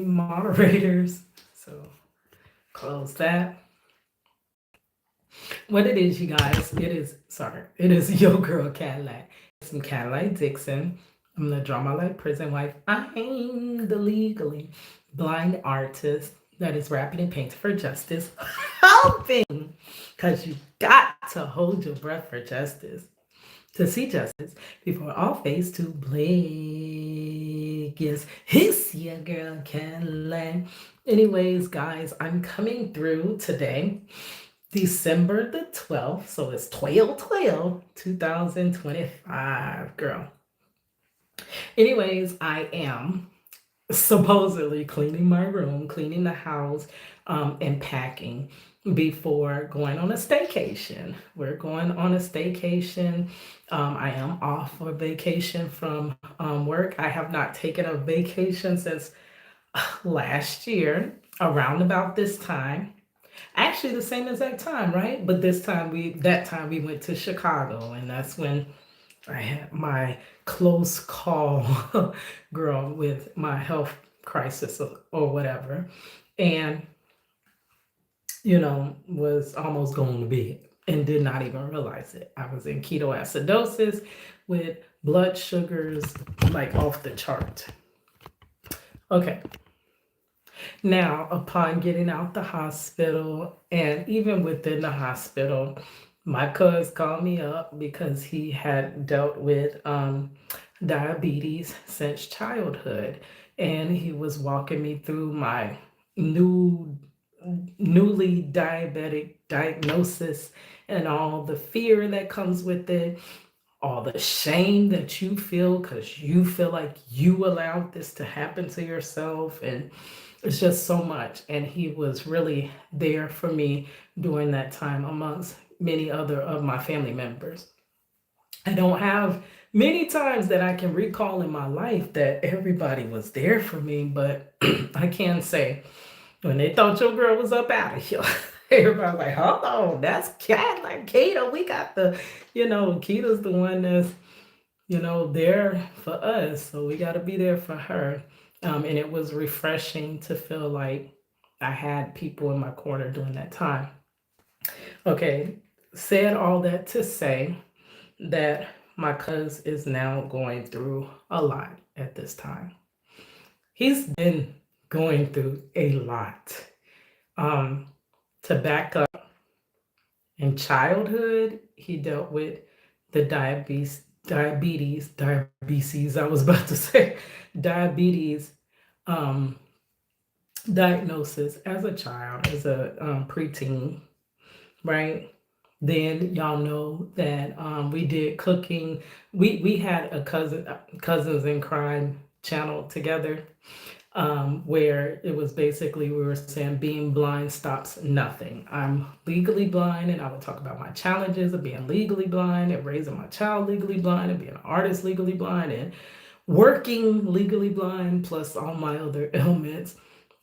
moderators. So close that. What it is, you guys, it is your girl Cadillac. Some Cadillac Dixon. I'm the drama like prison wife. I'm the legally blind artist that is rapping and painting for justice. Hoping, because you got to hold your breath for justice. To see justice before all face to blink. Yes, it's your girl Cadillac. Anyways, guys, I'm coming through today. December the 12th, so it's 12/12, 2025, girl. Anyways, I am supposedly cleaning my room, cleaning the house, and packing before going on a staycation. We're going on a staycation. I am off for vacation from work. I have not taken a vacation since last year, around about this time. Actually, the same exact time, right? But that time we went to Chicago, and that's when I had my close call, girl, with my health crisis or whatever, and was almost going to bed and did not even realize it. I was in ketoacidosis with blood sugars like off the chart. Okay. Now, upon getting out the hospital, and even within the hospital, my cuz called me up because he had dealt with diabetes since childhood, and he was walking me through my new newly diabetic diagnosis and all the fear that comes with it, all the shame that you feel because you feel like you allowed this to happen to yourself, and it's just so much. And he was really there for me during that time, amongst many other of my family members. I don't have many times that I can recall in my life that everybody was there for me, but I can say when they thought your girl was up out of here, everybody was like, hold on, that's Cat, like Keto. We got Keto's the one that's, there for us. So we got to be there for her. And it was refreshing to feel like I had people in my corner during that time. Okay, said all that to say that my cousin is now going through a lot at this time. He's been going through a lot. Um, to back up, in childhood, he dealt with the diabetes, I was about to say, diabetes um, diagnosis as a child, as a preteen, right? Then y'all know that we did cooking. We had a cousins in crime channel together, where it was basically we were saying being blind stops nothing. I'm legally blind, and I would talk about my challenges of being legally blind and raising my child legally blind and being an artist legally blind and working legally blind, plus all my other ailments.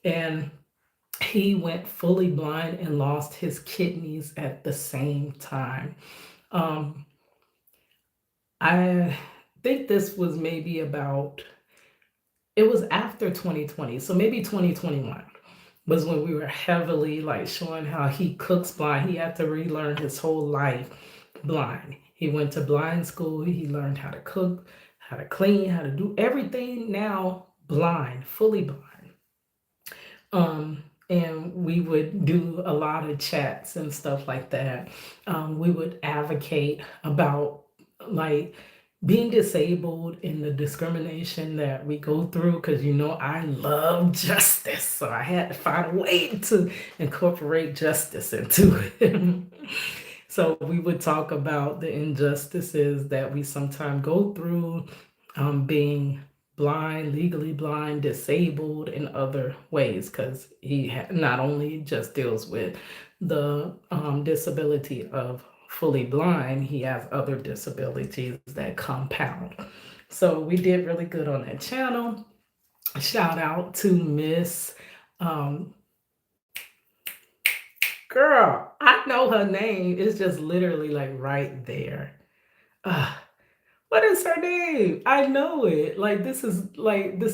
And he went fully blind and lost his kidneys at the same time. Um, I think this was maybe it was after 2020, so maybe 2021 was when we were heavily like showing how he cooks blind. He had to relearn his whole life blind. He went to blind school. He learned how to cook, how to clean, how to do everything now blind, fully blind. And we would do a lot of chats and stuff like that. We would advocate about like being disabled and the discrimination that we go through, because I love justice, so I had to find a way to incorporate justice into it. So we would talk about the injustices that we sometimes go through, being blind, legally blind, disabled in other ways, because he not only just deals with the disability of fully blind, he has other disabilities that compound. So we did really good on that channel. Shout out to Miss Girl. I know her name. It's just literally like right there. Uh, what is her name? I know it. Like this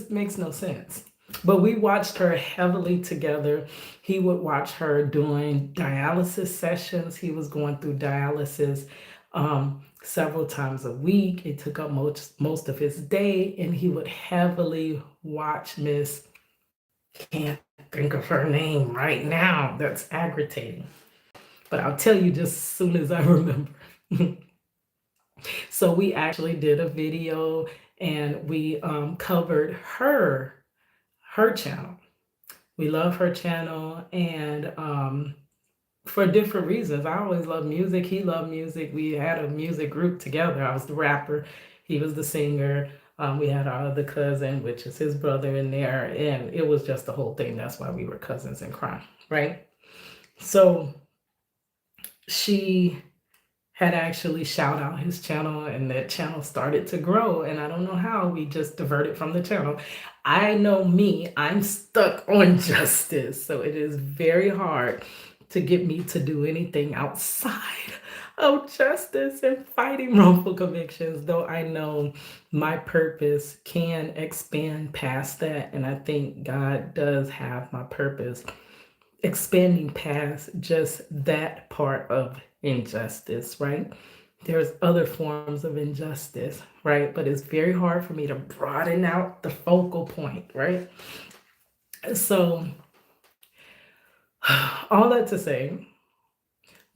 makes no sense. But we watched her heavily together. He would watch her doing dialysis sessions. He was going through dialysis several times a week. It took up most of his day, and he would heavily watch Miss, can't think of her name right now. That's aggravating. But I'll tell you just as soon as I remember. So we actually did a video and we covered her channel. We love her channel, and for different reasons. I always loved music. He loved music. We had a music group together. I was the rapper. He was the singer. We had our other cousin, which is his brother, in there, and it was just the whole thing. That's why we were cousins in crime, right? So she had actually shout out his channel, and that channel started to grow, and I don't know how we just diverted from the channel. I know me, I'm stuck on justice, so it is very hard to get me to do anything outside of justice and fighting wrongful convictions, though I know my purpose can expand past that, and I think God does have my purpose expanding past just that part of injustice, right? There's other forms of injustice, right? But it's very hard for me to broaden out the focal point, right? So, all that to say,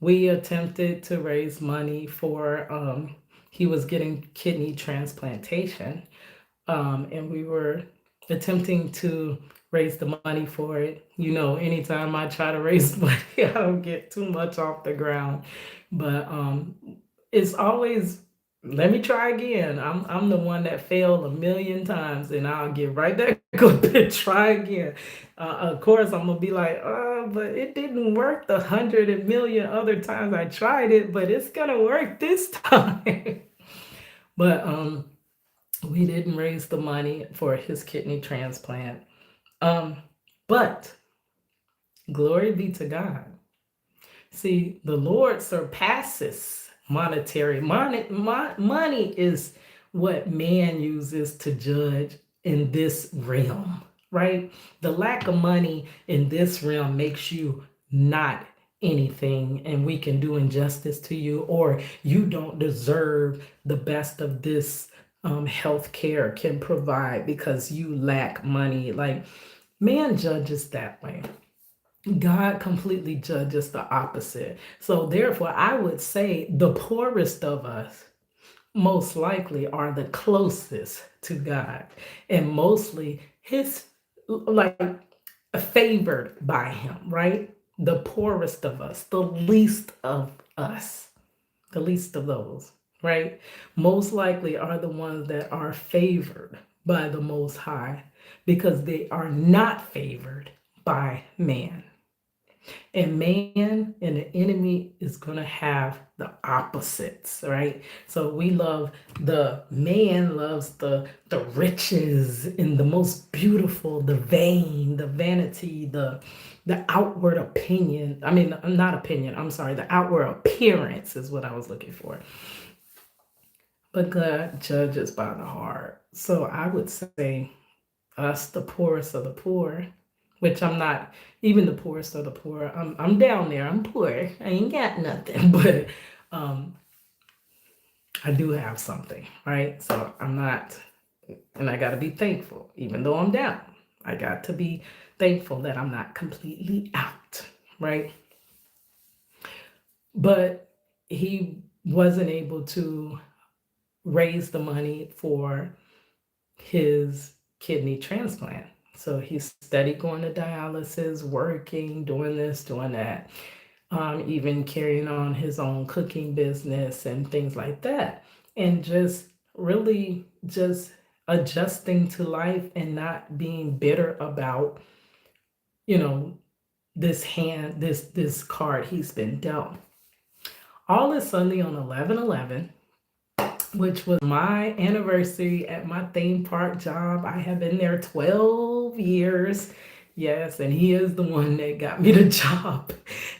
we attempted to raise money for, he was getting kidney transplantation, and we were attempting to raise the money for it. You know, anytime I try to raise money, I don't get too much off the ground. But it's always, let me try again. I'm the one that failed a million times, and I'll get right back up and try again. Of course, I'm gonna be like, but it didn't work the 100 million other times I tried it, but it's gonna work this time. But we didn't raise the money for his kidney transplant. But glory be to God. See, the Lord surpasses monetary. Money is what man uses to judge in this realm, right? The lack of money in this realm makes you not anything, and we can do injustice to you, or you don't deserve the best of this health care can provide because you lack money. Like, man judges that way. God completely judges the opposite. So therefore, I would say the poorest of us most likely are the closest to God, and mostly his, like, favored by him, right? The poorest of us, the least of us, the least of those, right? Most likely are the ones that are favored by the Most High, because they are not favored by man. And man and the enemy is going to have the opposites, right? So we love, the man loves the riches and the most beautiful, the vain, the vanity, the outward opinion. I mean, not opinion, I'm sorry, the outward appearance is what I was looking for. But God judges by the heart. So I would say us, the poorest of the poor, which I'm not even the poorest of the poor. I'm down there. I'm poor. I ain't got nothing, but I do have something, right? So I'm not, and I got to be thankful, even though I'm down. I got to be thankful that I'm not completely out, right? But he wasn't able to raise the money for his kidney transplant. So he's steady going to dialysis, working, doing this, doing that, even carrying on his own cooking business and things like that. And just really just adjusting to life and not being bitter about, you know, this card he's been dealt. All is Sunday on 11/11, which was my anniversary at my theme park job. I have been there 12 years. Yes, and he is the one that got me the job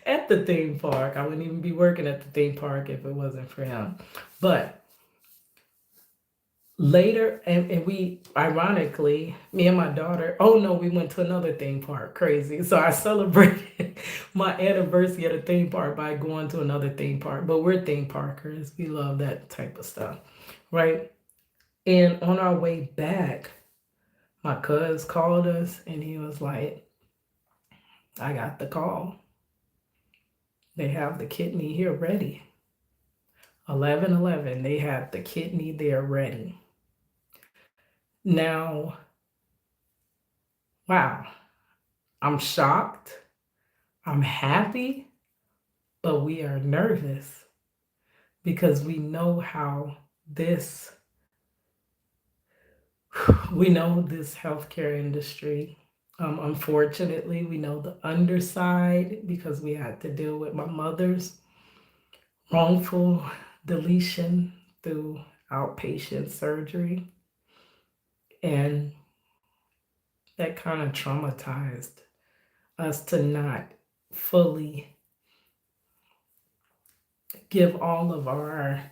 at the theme park. I wouldn't even be working at the theme park if it wasn't for him. But Later, and we, ironically, me and my daughter, oh no, we went to another theme park, crazy. So I celebrated my anniversary at a theme park by going to another theme park. But we're theme parkers, we love that type of stuff, right? And on our way back, my cuz called us and he was like, I got the call. They have the kidney here ready. 11:11, they had the kidney there ready. Now, wow, I'm shocked, I'm happy, but we are nervous because we know how this, we know this healthcare industry. Unfortunately, we know the underside because we had to deal with my mother's wrongful deletion through outpatient surgery. And that kind of traumatized us to not fully give all of our,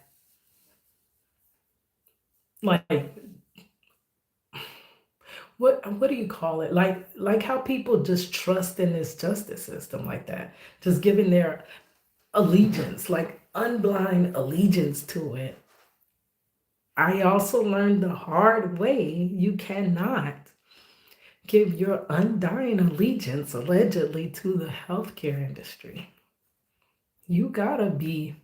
like, what do you call it, like how people just trust in this justice system like that, just giving their allegiance, like unblind allegiance to it. I also learned the hard way you cannot give your undying allegiance allegedly to the healthcare industry. You gotta be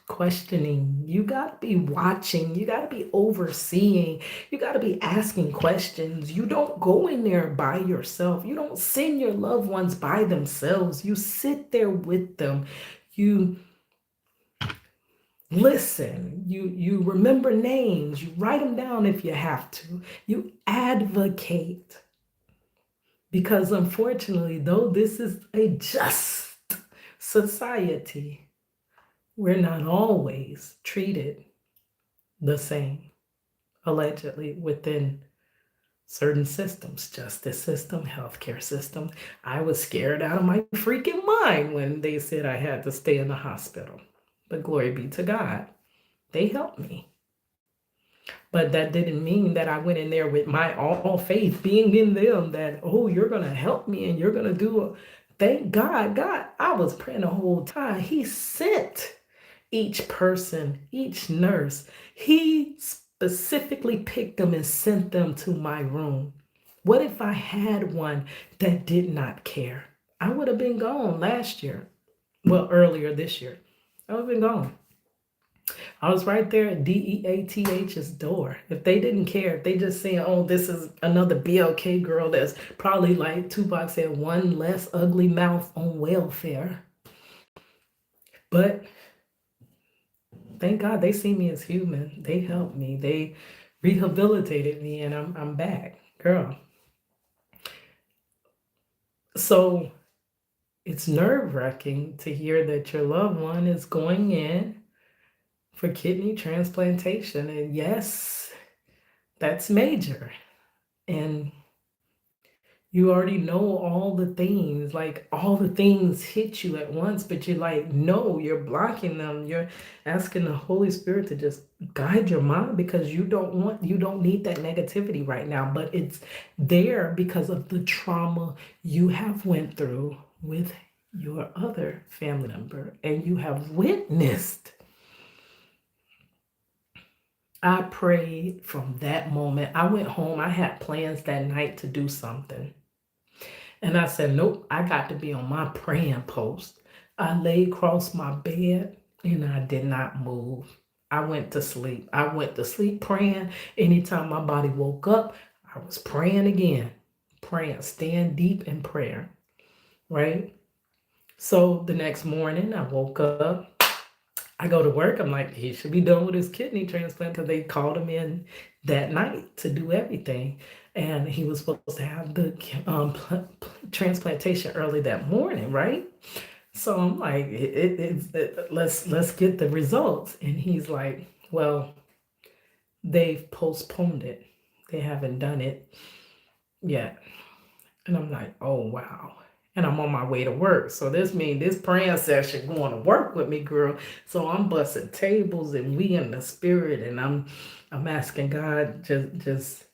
questioning, you got to be watching, you got to be overseeing, you got to be asking questions. You don't go in there by yourself, you don't send your loved ones by themselves, you sit there with them, you listen, you remember names, you write them down if you have to, you advocate. Because unfortunately, though this is a just society, we're not always treated the same, allegedly, within certain systems, justice system, healthcare system. I was scared out of my freaking mind when they said I had to stay in the hospital. But glory be to God, they helped me. But that didn't mean that I went in there with my all faith being in them that, oh, you're going to help me and you're going to do. Thank God, I was praying the whole time. He sent each person, each nurse. He specifically picked them and sent them to my room. What if I had one that did not care? I would have been gone last year. Well, earlier this year. I would have been gone. I was right there at DEATH's door. If they didn't care, if they just saying, oh, this is another BLK girl that's probably, like Tupac said, one less ugly mouth on welfare. But thank God they see me as human. They helped me. They rehabilitated me and I'm back, girl. So it's nerve-wracking to hear that your loved one is going in for kidney transplantation. And yes, that's major. And you already know all the things, like all the things hit you at once, but you're like, no, you're blocking them. You're asking the Holy Spirit to just guide your mind because you don't need that negativity right now, but it's there because of the trauma you have went through with your other family member and you have witnessed. I prayed from that moment. I went home. I had plans that night to do something. And I said, nope, I got to be on my praying post. I lay across my bed and I did not move. I went to sleep. I went to sleep praying. Anytime my body woke up, I was praying again. Praying, staying deep in prayer, right? So the next morning, I woke up. I go to work. I'm like, he should be done with his kidney transplant because they called him in that night to do everything. And he was supposed to have the transplantation early that morning, right? So I'm like, let's get the results. And he's like, well, they've postponed it. They haven't done it yet. And I'm like, oh, wow. and I'm on my way to work. So this means this praying session going to work with me, girl. So I'm busting tables and we in the spirit, and I'm asking God just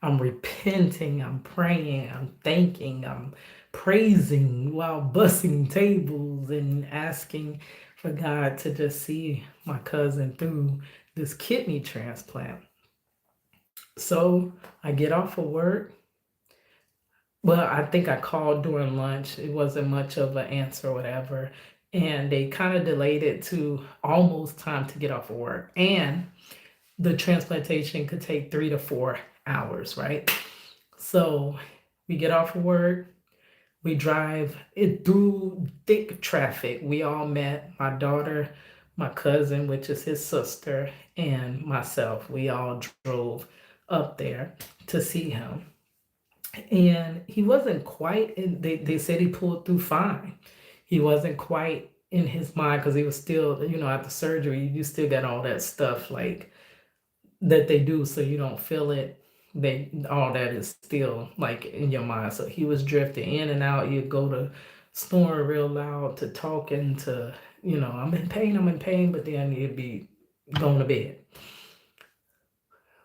I'm repenting, I'm praying, I'm thanking, I'm praising while busting tables and asking for God to just see my cousin through this kidney transplant. So I get off of work. Well, I think I called during lunch. It wasn't much of an answer or whatever. And they kind of delayed it to almost time to get off of work. And the transplantation could take 3 to 4 hours, right? So we get off of work, we drive it through thick traffic. We all met, my daughter, my cousin, which is his sister, and myself. We all drove up there to see him. And he wasn't quite in, they said he pulled through fine. He wasn't quite in his mind because he was still, after surgery, you still got all that stuff like that they do so you don't feel it. They all that is still like in your mind. So he was drifting in and out. You'd go to snoring real loud to talking to, I'm in pain, but then you'd be going to bed.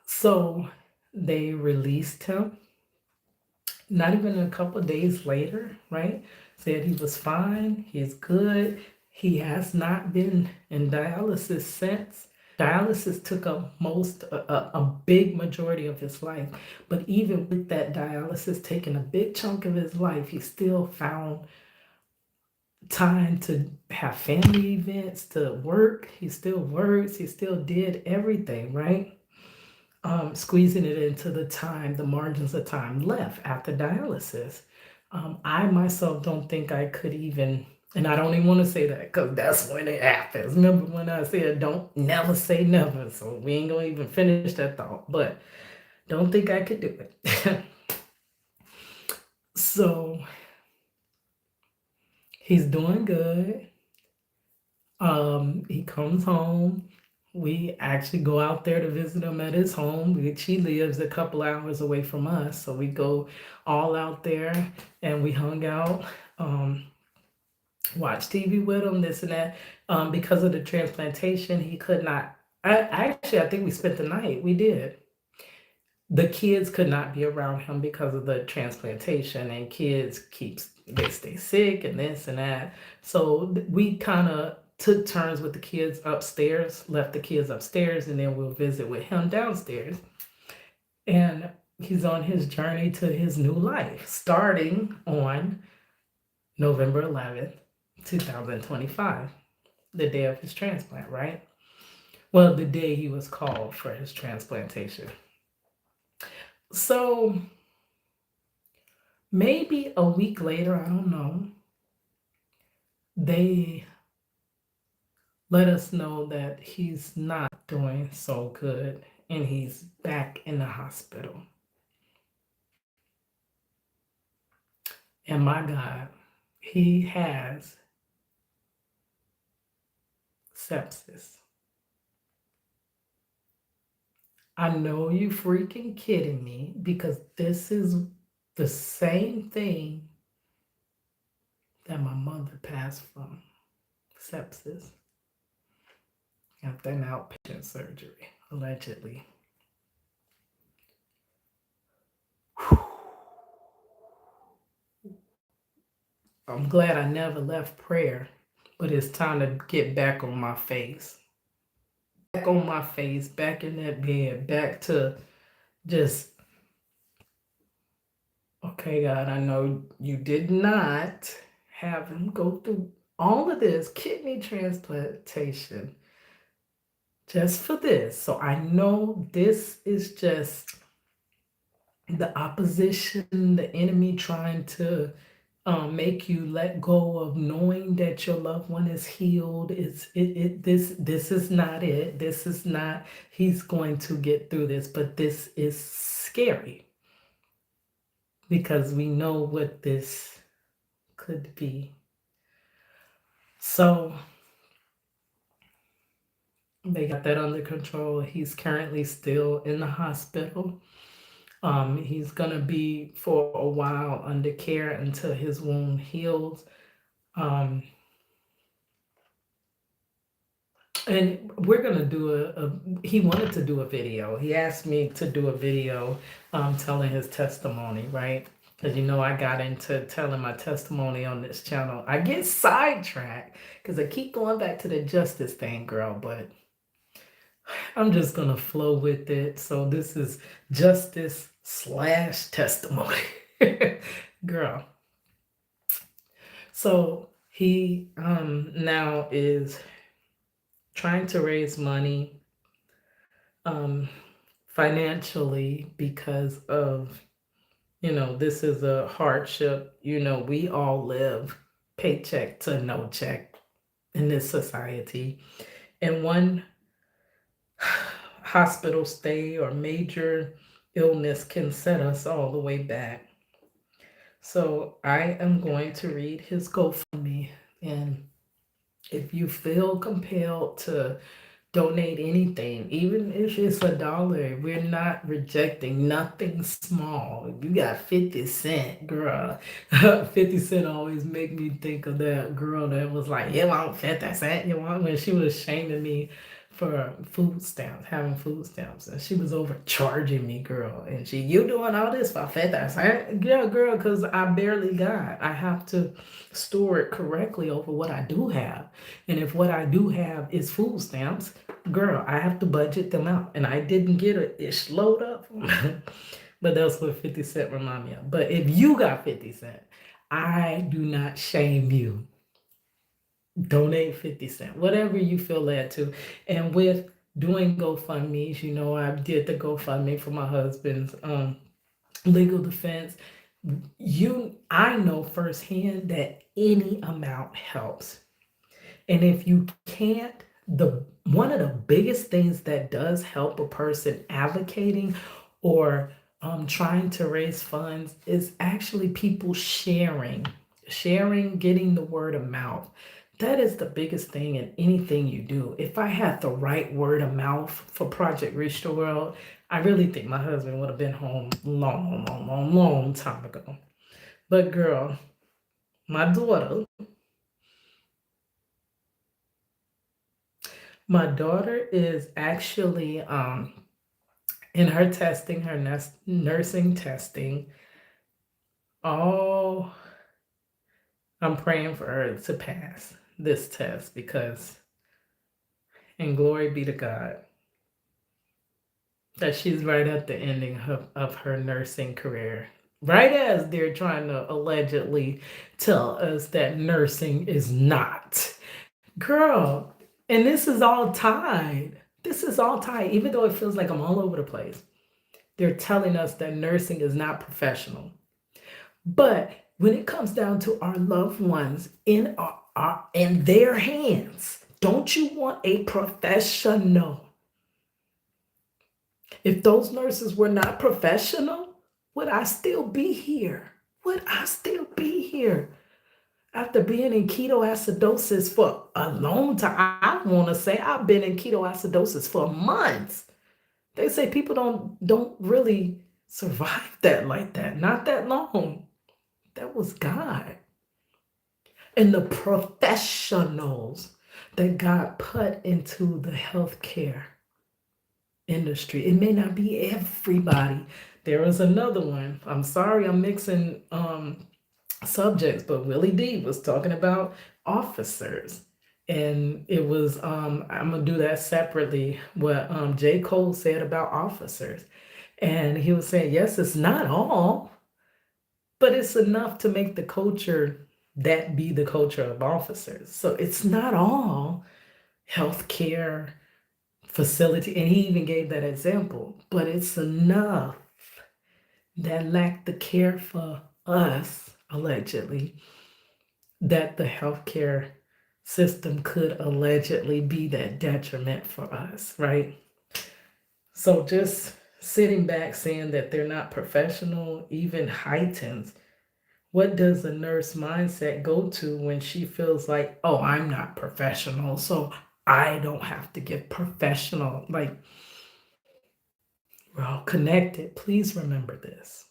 So they released him. Not even a couple of days later, right? Said he was fine, he's good. He has not been in dialysis since. Dialysis took up a big majority of his life. But even with that dialysis taking a big chunk of his life, he still found time to have family events, to work. He still works, he still did everything, right? Squeezing it into the margins of time left after dialysis. I myself don't think I could even, and I don't even want to say that because that's when it happens. Remember when I said don't never say never, so we ain't gonna even finish that thought, but don't think I could do it. So he's doing good. He comes home. We actually go out there to visit him at his home. She lives a couple hours away from us, so we go all out there and we hung out, watched TV with him, this and that. Because of the transplantation, he could not. I think we spent the night. We did. The kids could not be around him because of the transplantation, and kids they stay sick and this and that. So we kind of took turns with the kids upstairs, left the kids upstairs, and then we'll visit with him downstairs. And he's on his journey to his new life, starting on November 11th, 2025, the day of his transplant, right? Well, the day he was called for his transplantation. So maybe a week later, I don't know, they let us know that he's not doing so good and he's back in the hospital. And my God, he has sepsis. I know you freaking kidding me because this is the same thing that my mother passed from, sepsis, after an outpatient surgery, allegedly. I'm glad I never left prayer, but it's time to get back on my face. Back on my face, back in that bed, back to just, okay, God, I know you did not have him go through all of this kidney transplantation just for this. So I know this is just the opposition, the enemy trying to make you let go of knowing that your loved one is healed. This is not it. This is not, he's going to get through this, but this is scary because we know what this could be. So they got that under control. He's currently still in the hospital. He's gonna be for a while under care until his wound heals. Um, and we're gonna do he wanted to do a video. He asked me to do a video telling his testimony, right? Because I got into telling my testimony on this channel. I get sidetracked because I keep going back to the justice thing, girl, but I'm just gonna flow with it. So this is justice slash testimony. Girl. So he now is trying to raise money financially because of, this is a hardship. We all live paycheck to no check in this society. And one hospital stay or major illness can set us all the way back. So I am going to read his GoFundMe. And if you feel compelled to donate anything, even if it's $1, we're not rejecting nothing small. If you got 50 cent, girl, 50 cent always make me think of that girl that was like, you want 50 cent? You want? When she was shaming me for food stamps, having food stamps, and she was overcharging me, girl. And you doing all this for 50 cent? Yeah, girl, because I barely got. I have to store it correctly over what I do have. And if what I do have is food stamps, girl, I have to budget them out. And I didn't get a ish load up. But that's what 50 Cent remind me of. But if you got 50 Cent, I do not shame you. Donate 50 Cent, whatever you feel led to. And with doing GoFundMe's, I did the GoFundMe for my husband's legal defense. I know firsthand that any amount helps. And if you can't, one of the biggest things that does help a person advocating or trying to raise funds is actually people sharing, getting the word of mouth. That is the biggest thing in anything you do. If I had the right word of mouth for Project Reach the World, I really think my husband would have been home long time ago. But girl, my daughter is actually in her testing, her nursing testing. Oh, I'm praying for her to pass this test because, and glory be to God, that she's right at the ending of her nursing career. Right as they're trying to allegedly tell us that nursing is not. Girl, and this is all tied. Even though it feels like I'm all over the place. They're telling us that nursing is not professional. But when it comes down to our loved ones in their hands, don't you want a professional? If those nurses were not professional, would I still be here? After being in ketoacidosis for a long time? I want to say I've been in ketoacidosis for months. They say people don't really survive that like that. Not that long. That was God. And the professionals that God put into the healthcare industry. It may not be everybody. There was another one. I'm sorry I'm mixing subjects, but Willie D was talking about officers. And it was, I'm going to do that separately, what J. Cole said about officers. And he was saying, yes, it's not all, but it's enough to make the culture that be the culture of officers. So it's not all healthcare facility. And he even gave that example, but it's enough that lack the care for us, allegedly, that the healthcare system could allegedly be that detriment for us, right? So just sitting back saying that they're not professional even heightens. What does a nurse mindset go to when she feels like, oh, I'm not professional, so I don't have to give professional, like, We're all connected. Please remember this.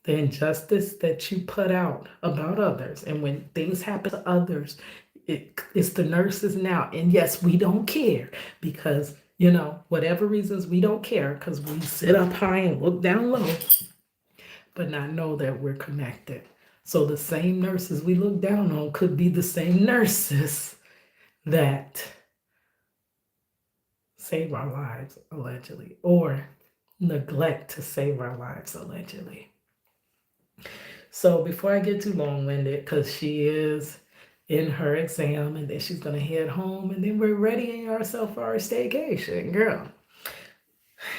The injustice that you put out about others, and when things happen to others, it's the nurses now. And yes, we don't care because, whatever reasons we don't care because we sit up high and look down low, but not know that we're connected. So the same nurses we look down on could be the same nurses that save our lives, allegedly, or neglect to save our lives, allegedly. So before I get too long-winded, because she is in her exam and then she's gonna head home and then we're readying ourselves for our staycation, girl.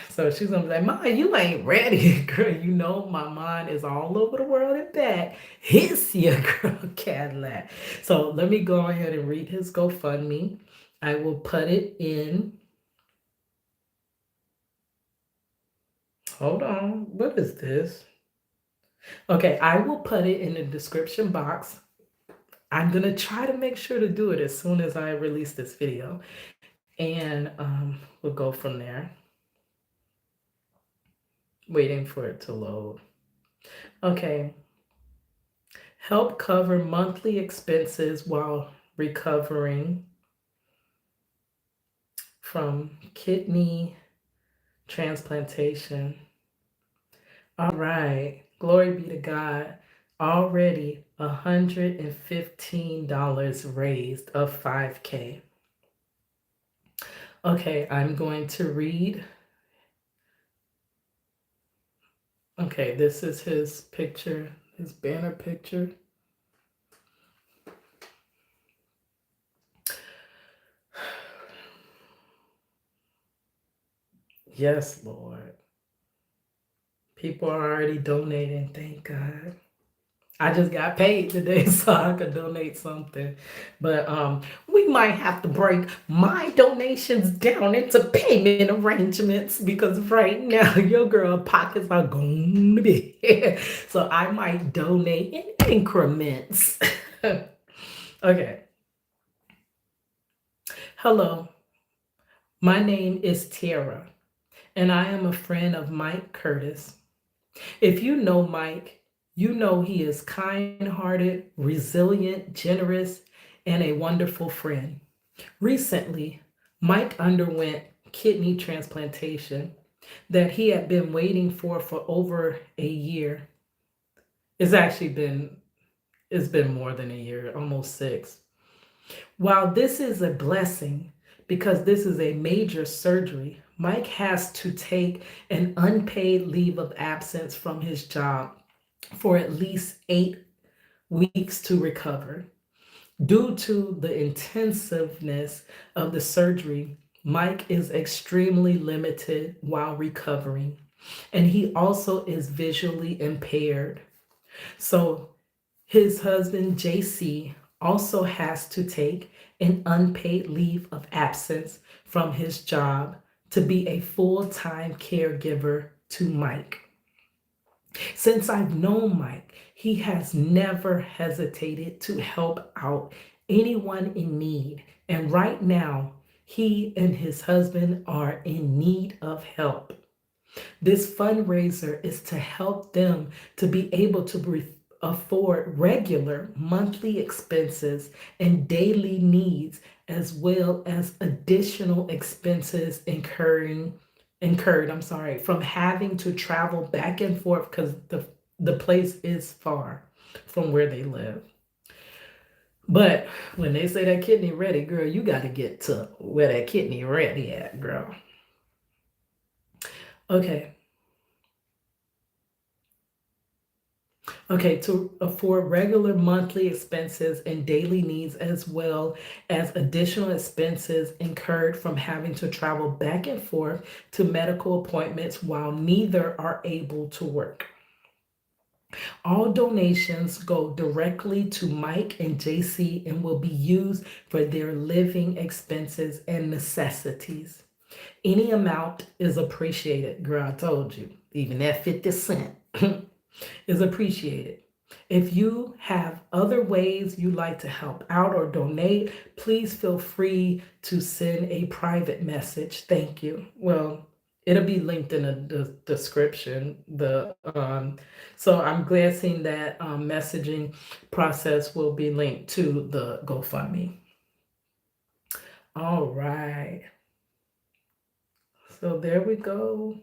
So she's gonna be like, Ma, you ain't ready, girl. You know my mind is all over the world and back. Hiss your girl Cadillac. So let me go ahead and read his GoFundMe. I will put it in. Hold on. What is this? Okay, I will put it in the description box. I'm gonna try to make sure to do it as soon as I release this video, and we'll go from there. Waiting for it to load. Okay. Help cover monthly expenses while recovering from kidney transplantation. All right. Glory be to God. Already $115 raised of 5K. Okay, I'm going to read. Okay, this is his picture, his banner picture. Yes, Lord. People are already donating, thank God. I just got paid today, so I could donate something. But we might have to break my donations down into payment arrangements because right now your girl pockets are going to be. So I might donate in increments. Okay. Hello, my name is Tara, and I am a friend of Mike Curtis. If you know Mike, you know he is kind-hearted, resilient, generous, and a wonderful friend. Recently, Mike underwent kidney transplantation that he had been waiting for over a year. It's been more than a year, almost 6. While this is a blessing because this is a major surgery, Mike has to take an unpaid leave of absence from his job for at least 8 weeks to recover. Due to the intensiveness of the surgery, Mike is extremely limited while recovering, and he also is visually impaired. So his husband, JC, also has to take an unpaid leave of absence from his job to be a full-time caregiver to Mike. Since I've known Mike, he has never hesitated to help out anyone in need. And right now, he and his husband are in need of help. This fundraiser is to help them to be able to afford regular monthly expenses and daily needs, as well as additional expenses incurred from having to travel back and forth because the place is far from where they live. But when they say that kidney ready, girl, you got to get to where that kidney ready at, girl. Okay. Okay, to afford regular monthly expenses and daily needs, as well as additional expenses incurred from having to travel back and forth to medical appointments while neither are able to work. All donations go directly to Mike and JC and will be used for their living expenses and necessities. Any amount is appreciated. Girl, I told you, even that 50 cents is appreciated. If you have other ways you'd like to help out or donate, please feel free to send a private message. Thank you. Well, It'll be linked in the description. So I'm guessing that messaging process will be linked to the GoFundMe. All right. So there we go.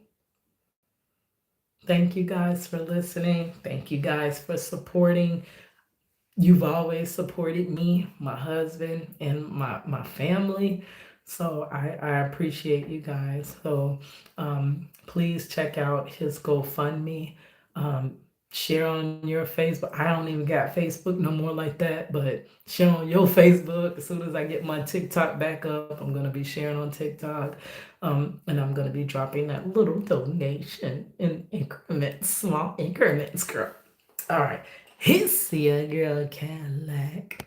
Thank you guys for listening. Thank you guys for supporting. You've always supported me, my husband, and my family. So I appreciate you guys. So please check out his GoFundMe. Share on your Facebook. I don't even got Facebook no more like that, but share on your Facebook. As soon as I get my TikTok back up, I'm gonna be sharing on TikTok. And I'm gonna be dropping that little donation in increments, small increments, girl. All right. He's your girl Cadillac.